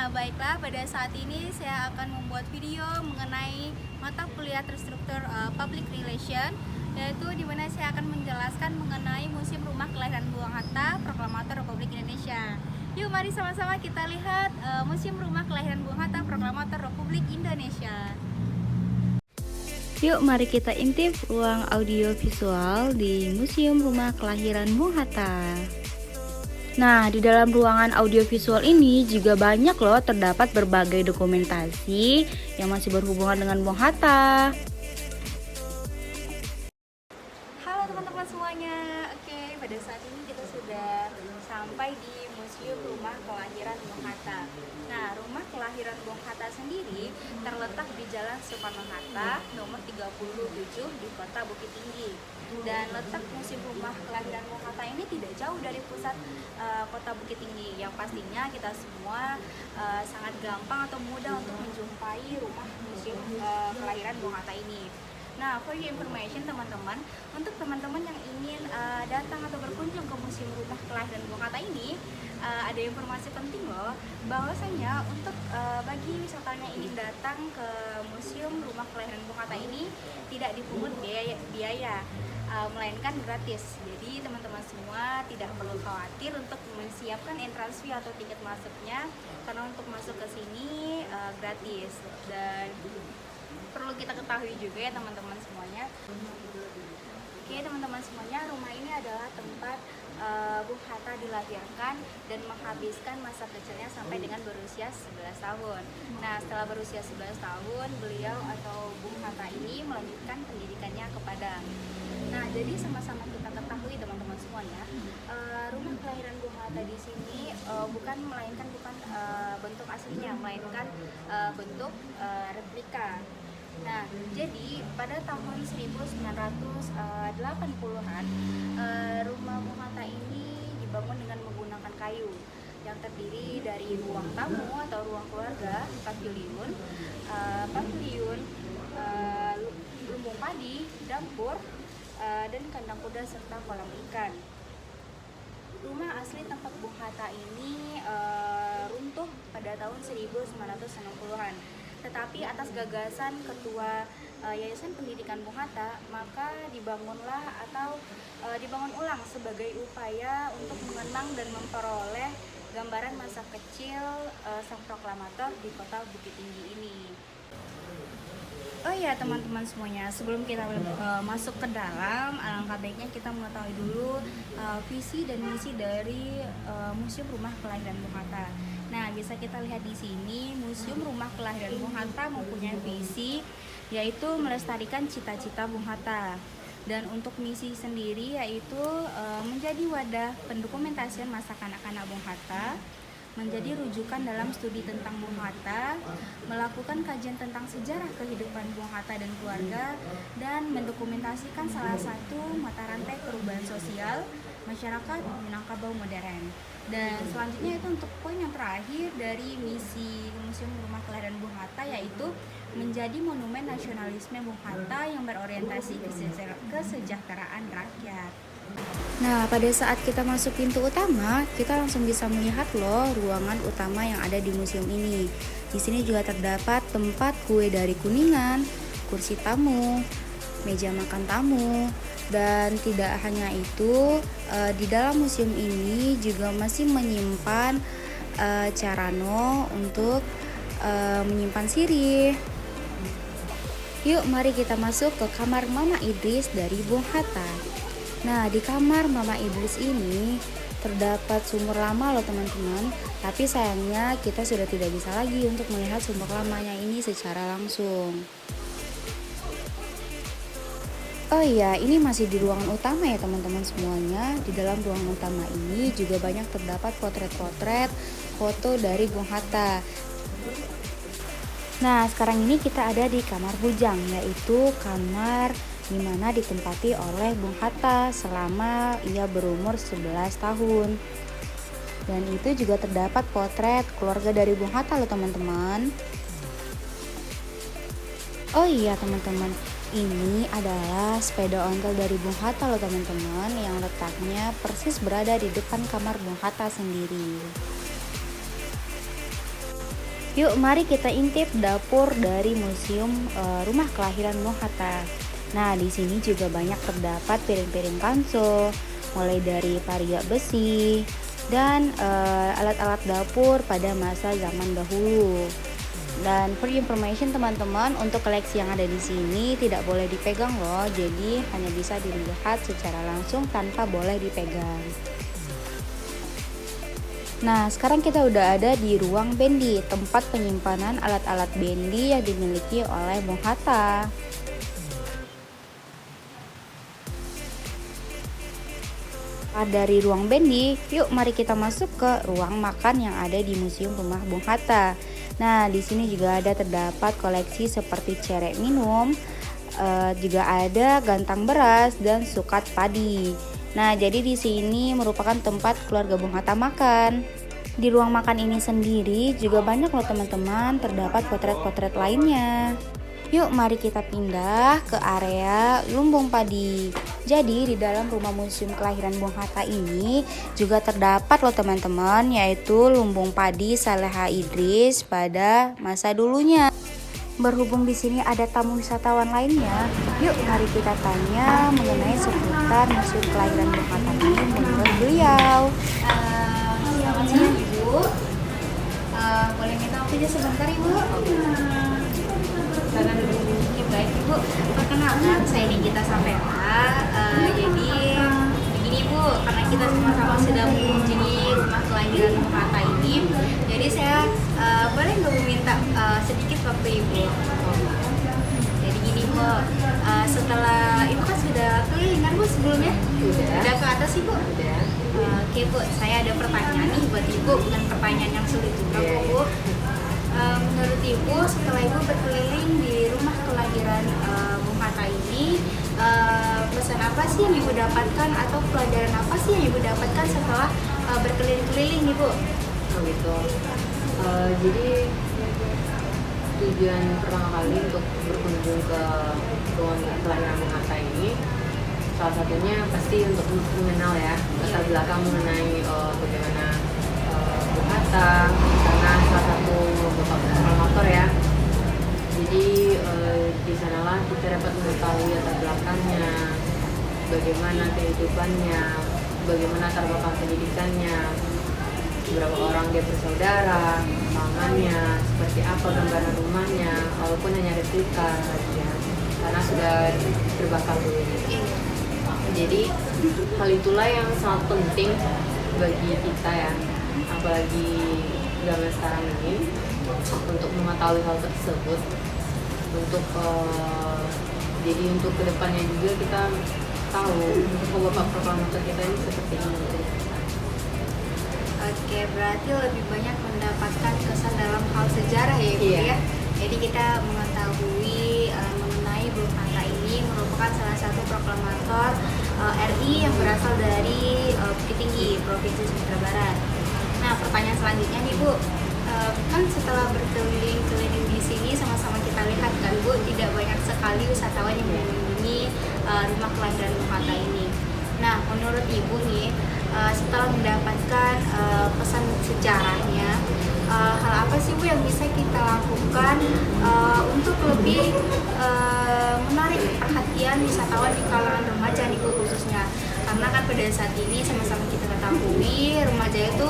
Nah, baiklah, pada saat ini saya akan membuat video mengenai mata kuliah terstruktur Public Relation, yaitu di mana saya akan menjelaskan mengenai Museum Rumah Kelahiran Bung Hatta, Proklamator Republik Indonesia. Yuk, mari sama-sama kita lihat Museum Rumah Kelahiran Bung Hatta, Proklamator Republik Indonesia. Yuk mari kita intip ruang audio visual di Museum Rumah Kelahiran Bung Hatta. Nah, di dalam ruangan audiovisual ini juga banyak loh terdapat berbagai dokumentasi yang masih berhubungan dengan Bung Hatta. Halo teman-teman semuanya. Oke, pada saat ini kita sudah sampai di Museum Rumah Kelahiran Bung Hatta. Nah, Rumah Kelahiran Bung Hatta sendiri terletak di Jalan Soekarno-Hatta nomor 37 di Kota Bukit Tinggi. Dan letak Museum Rumah Kelahiran Bung Hatta ini tidak jauh dari pusat Kota Bukit Tinggi, yang pastinya kita semua sangat gampang atau mudah untuk menjumpai rumah Museum Kelahiran Bung Hatta ini. Nah, for your information teman-teman, untuk teman-teman yang ingin datang atau berkunjung ke Museum Rumah Kelahiran Bung Hatta ini, ada informasi penting loh, bahwasanya untuk bagi wisatawan yang ingin datang ke Museum Rumah Kelahiran Bung Hatta ini tidak dipungut biaya, melainkan gratis. Jadi teman-teman semua tidak perlu khawatir untuk menyiapkan entrance fee atau tiket masuknya, karena untuk masuk ke sini gratis. Dan perlu kita ketahui juga ya teman-teman semuanya. Oke teman-teman semuanya, rumah ini adalah tempat Bung Hatta dilahirkan dan menghabiskan masa kecilnya sampai dengan berusia 11 tahun. Nah, setelah berusia 11 tahun, beliau atau Bung Hatta ini melanjutkan pendidikannya ke Padang. Nah, jadi sama-sama kita ketahui teman-teman semuanya, rumah kelahiran Bung Hatta di sini bukan bentuk aslinya, melainkan bentuk replika. Nah, jadi pada tahun 1980-an, rumah Bung Hatta ini dibangun dengan menggunakan kayu yang terdiri dari ruang tamu atau ruang keluarga, pavilion, lumbung padi, dapur, dan kandang kuda serta kolam ikan. Rumah asli tempat Bung Hatta ini runtuh pada tahun 1960-an. Tetapi atas gagasan Ketua Yayasan Pendidikan Bung Hatta, maka dibangun ulang sebagai upaya untuk mengenang dan memperoleh gambaran masa kecil sang proklamator di Kota Bukit Tinggi ini. Oh iya teman-teman semuanya, sebelum kita masuk ke dalam, alangkah baiknya kita mengetahui dulu visi dan misi dari Museum Rumah Kelahiran Bung Hatta. Nah, bisa kita lihat di sini, Museum Rumah Kelahiran Bung Hatta mempunyai visi, yaitu melestarikan cita-cita Bung Hatta. Dan untuk misi sendiri yaitu menjadi wadah pendokumentasian masa kanak-kanak Bung Hatta, menjadi rujukan dalam studi tentang Bung Hatta, melakukan kajian tentang sejarah kehidupan Bung Hatta dan keluarga, dan mendokumentasikan salah satu mata rantai perubahan sosial masyarakat Minangkabau modern. Dan selanjutnya itu untuk poin yang terakhir dari misi Museum Rumah Kelahiran Bung Hatta, yaitu menjadi monumen nasionalisme Bung Hatta yang berorientasi kesejahteraan rakyat. Nah, pada saat kita masuk pintu utama, kita langsung bisa melihat loh ruangan utama yang ada di museum ini. Di sini juga terdapat tempat kue dari Kuningan, kursi tamu, meja makan tamu, dan tidak hanya itu, di dalam museum ini juga masih menyimpan carano untuk menyimpan sirih. Yuk, mari kita masuk ke kamar Mama Idris dari Bung Hatta. Nah, di kamar Mama Idris ini terdapat sumur lama loh teman-teman, tapi sayangnya kita sudah tidak bisa lagi untuk melihat sumur lamanya ini secara langsung. Oh iya, ini masih di ruangan utama ya teman-teman semuanya. Di dalam ruangan utama ini juga banyak terdapat potret-potret foto dari Bung Hatta. Nah, sekarang ini kita ada di kamar bujang, yaitu kamar di mana ditempati oleh Bung Hatta selama ia berumur 11 tahun. Dan itu juga terdapat potret keluarga dari Bung Hatta loh teman-teman. Oh iya teman-teman, ini adalah sepeda ontel dari Bung Hatta loh teman-teman, yang letaknya persis berada di depan kamar Bung Hatta sendiri. Yuk mari kita intip dapur dari Museum Rumah Kelahiran Bung Hatta. Nah, di sini juga banyak terdapat piring-piring kanso, mulai dari pariak besi dan alat-alat dapur pada masa zaman dahulu. Dan for information teman-teman, untuk koleksi yang ada di sini tidak boleh dipegang loh, jadi hanya bisa dilihat secara langsung tanpa boleh dipegang. Nah, sekarang kita udah ada di ruang bendi, tempat penyimpanan alat-alat bendi yang dimiliki oleh Bung Hatta. Dari ruang bendi, yuk mari kita masuk ke ruang makan yang ada di Museum Rumah Bung Hatta. Nah, di sini juga ada terdapat koleksi seperti cerek minum, juga ada gantang beras dan sukat padi. Nah, jadi di sini merupakan tempat keluarga Bung Hatta makan. Di ruang makan ini sendiri juga banyak loh teman-teman, terdapat potret-potret lainnya. Yuk mari kita pindah ke area lumbung padi. Jadi di dalam rumah museum kelahiran Bung Hatta ini juga terdapat loh teman-teman, yaitu lumbung padi Saleha Idris pada masa dulunya. Berhubung di sini ada tamu wisatawan lainnya, yuk mari kita tanya mengenai seputar museum kelahiran Bung Hatta ini menurut beliau. Selamat siang Ibu. Boleh minta waktunya sebentar Ibu? Silakan duduk. Baik Ibu, perkenalkan saya Nikita Safera. Jadi begini Bu, karena kita sama-sama sudah mengunjungi rumah kelahiran Bung Hatta ini, jadi saya boleh nggak minta sedikit waktu Ibu? Jadi gini Bu, setelah Ibu kan sudah keliling kan Bu sebelumnya? Udah ke atas Ibu? Udah. Oke Bu, saya ada pertanyaan nih buat Ibu, bukan pertanyaan yang sulit juga Bu. Menurut Ibu, setelah Ibu berkeliling di rumah kelahiran Bung Hatta ini, pesan apa sih yang Ibu dapatkan atau pelajaran apa sih yang Ibu dapatkan setelah berkeliling-keliling Ibu? Oh gitu. Jadi tujuan pertama kali untuk berkunjung ke ruang kelahiran Bung Hatta ini, salah satunya pasti untuk mengenal ya latar belakang mengenai bagaimana Bung Hatta, karena salah satu bapak promotor ya. Jadi di sanalah kita dapat mengetahui latar belakangnya, bagaimana kehidupannya, bagaimana latar belakang pendidikannya, berapa orang dia bersaudara, pamannya, seperti apa gambaran rumahnya, walaupun hanya replika ya, karena sudah terbakar dulu. Jadi hal itulah yang sangat penting bagi kita ya, apalagi zaman sekarang ini, untuk mengetahui hal tersebut, untuk jadi untuk kedepannya juga kita tahu bapak proklamator kita ini seperti ini. Oke, berarti lebih banyak mendapatkan kesan dalam hal sejarah ya Ibu ya. Jadi kita mengetahui mengenai Bung Hatta ini merupakan salah satu proklamator RI yang berasal dari Bukit Tinggi, Provinsi Sumatera Barat. Nah, pertanyaan selanjutnya nih Bu, kan setelah berkeliling-keliling di sini sama-sama kita lihat kan Bu, tidak banyak sekali wisatawan yang mengunjungi rumah kelahiran Bung Hatta ini. Nah, menurut Ibu nih, setelah mendapatkan pesan sejarahnya, hal apa sih Bu yang bisa kita lakukan untuk lebih menarik perhatian wisatawan di kalangan remaja nih Bu khususnya? Karena kan pada saat ini sama-sama kita ketahui remaja itu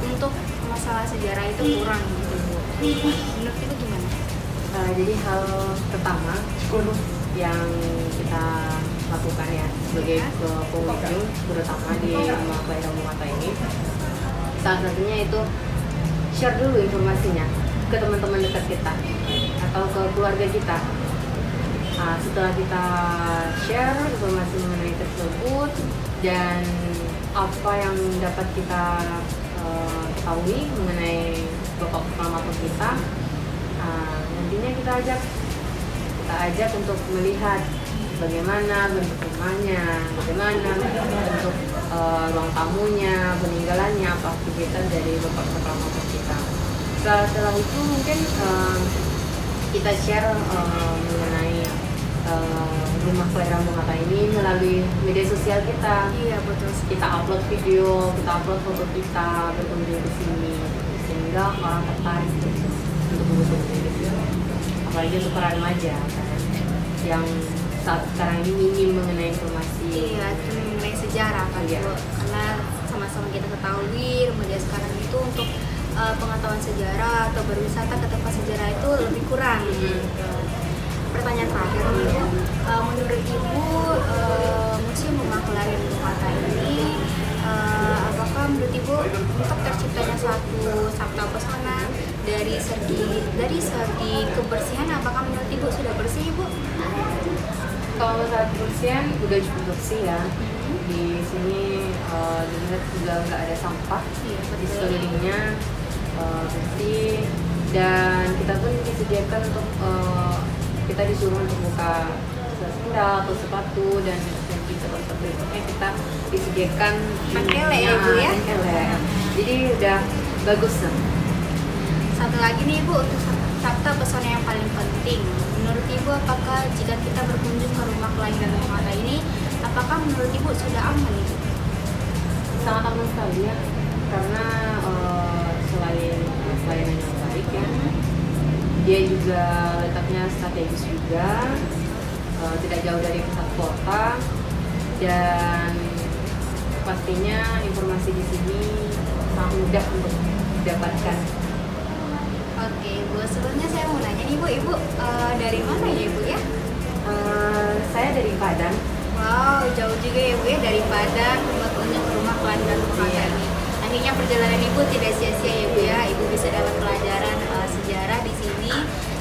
untuk masalah sejarah itu kurang gitu Bu. Menurut Ibu gimana? Jadi hal pertama yang kita lakukan ya sebagai pengunjung terutama di rumah kelahiran Bung Hatta ini, salah satunya itu share dulu informasinya ke teman-teman dekat kita atau ke keluarga kita. Setelah kita share informasi mengenai tersebut dan apa yang dapat kita ketahui mengenai bapak proklamator kita, nantinya kita ajak untuk melihat bagaimana bentuk rumahnya, bagaimana bentuk ruang tamunya, peninggalannya, apa aktivitas dari bapak proklamator kita. Setelah itu mungkin kita share mengenai rumah kelahiran Bung Hatta ini melalui media sosial kita. Iya betul. Kita upload video, kita upload foto kita berkunjung ke sini, sehingga orang tertarik. museum ini gitu. Apalagi untuk para remaja kan, yang saat sekarang ini minim mengenai informasi. Iya, mengenai sejarah kan Iya. Bu. Karena sama-sama kita ketahui remaja sekarang itu untuk pengetahuan sejarah atau berwisata ke tempat sejarah itu lebih kurang. Gitu. Pertanyaan terakhir nih Bu, menurut Ibu Museum Rumah Kelahiran Bung Hatta ini apakah menurut Ibu untuk terciptanya suatu sabta pesona dari segi kebersihan, apakah menurut Ibu sudah bersih Ibu? Kalau saat kebersihan udah cukup bersih ya. Di sini dilihat juga nggak ada sampah Iya, di betul. sekelilingnya, bersih, dan kita pun disediakan untuk kita disuruh untuk buka sendal atau sepatu, dan kita untuk berikutnya kita disediakan Pankele ya, Bu, ya? pankele. Jadi udah bagus lah. Satu lagi nih Ibu, untuk sabta pesona yang paling penting, menurut Ibu apakah jika kita berkunjung ke rumah kelahiran Bung Hatta ini, apakah menurut Ibu sudah aman Ibu? Sangat aman sekali ya, karena selain pelayanan yang baik ya, dia juga letaknya strategis juga, tidak jauh dari pusat kota, dan pastinya informasi di sini sangat mudah untuk didapatkan. Oke Bu, sebelumnya saya mau nanya nih Bu, Ibu dari mana ya Ibu ya? Saya dari Padang. Wow, jauh juga ya Bu ya, dari Padang berkunjung ke rumah kelahiran Bung Hatta Iya. ini. Akhirnya perjalanan Ibu tidak sia-sia ya Bu ya, Ibu bisa dapat pelajaran sejarah di sini.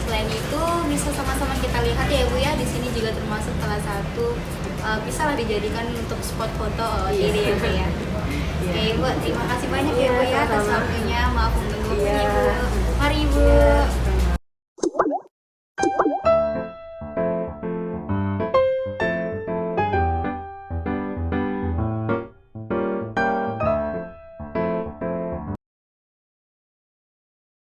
Selain itu bisa sama-sama kita lihat ya Bu ya, di sini juga termasuk salah satu bisa lah dijadikan untuk spot foto Iya. ini ya Bu ya. Iya. Oke Bu, terima kasih banyak ya Iya, Bu ya atas sama-sama. waktunya, maaf mengganggu Iya. Ibu. Mari Ibu. Iya.